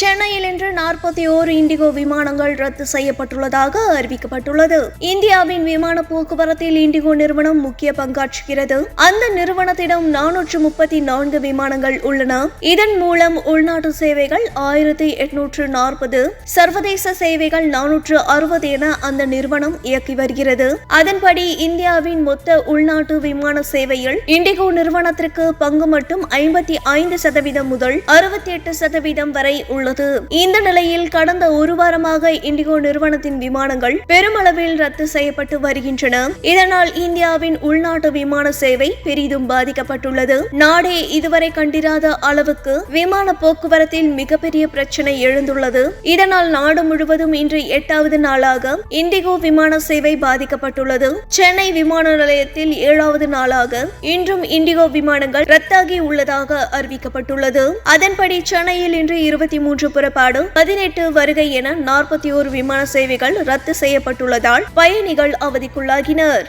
சென்னையில் இன்று 41 இண்டிகோ விமானங்கள் ரத்து செய்யப்பட்டுள்ளதாக அறிவிக்கப்பட்டுள்ளது. இந்தியாவின் விமான போக்குவரத்தில் இண்டிகோ நிறுவனம் முக்கிய பங்காற்றுகிறது. அந்த நிறுவனத்திடம் 434 விமானங்கள் உள்ளன. இதன் மூலம் உள்நாட்டு சேவைகள் 1840, சர்வதேச சேவைகள் 460 என அந்த நிறுவனம் இயக்கி வருகிறது. அதன்படி இந்தியாவின் மொத்த உள்நாட்டு விமான சேவையில் இண்டிகோ நிறுவனத்திற்கு பங்கு மட்டும் 55% முதல் 68% வரை உள்ளது. இந்த நிலையில் கடந்த ஒரு வாரமாக இண்டிகோ நிறுவனத்தின் விமானங்கள் பெருமளவில் ரத்து செய்யப்பட்டு வருகின்றன. இதனால் இந்தியாவின் உள்நாட்டு விமான சேவை பெரிதும் பாதிக்கப்பட்டுள்ளது. நாடே இதுவரை கண்டிராத அளவுக்கு விமான போக்குவரத்தில் மிகப்பெரிய பிரச்சனை எழுந்துள்ளது. இதனால் நாடு முழுவதும் இன்று 8வது நாளாக இண்டிகோ விமான சேவை பாதிக்கப்பட்டுள்ளது. சென்னை விமான நிலையத்தில் 7வது நாளாக இன்றும் இண்டிகோ விமானங்கள் ரத்தாகி உள்ளதாக அறிவிக்கப்பட்டுள்ளது. அதன்படி சென்னையில் இன்று 23 புறப்பாடு, 18 வருகை என 41 விமான சேவைகள் ரத்து செய்யப்பட்டுள்ளதால் பயணிகள் அவதிக்குள்ளாகினர்.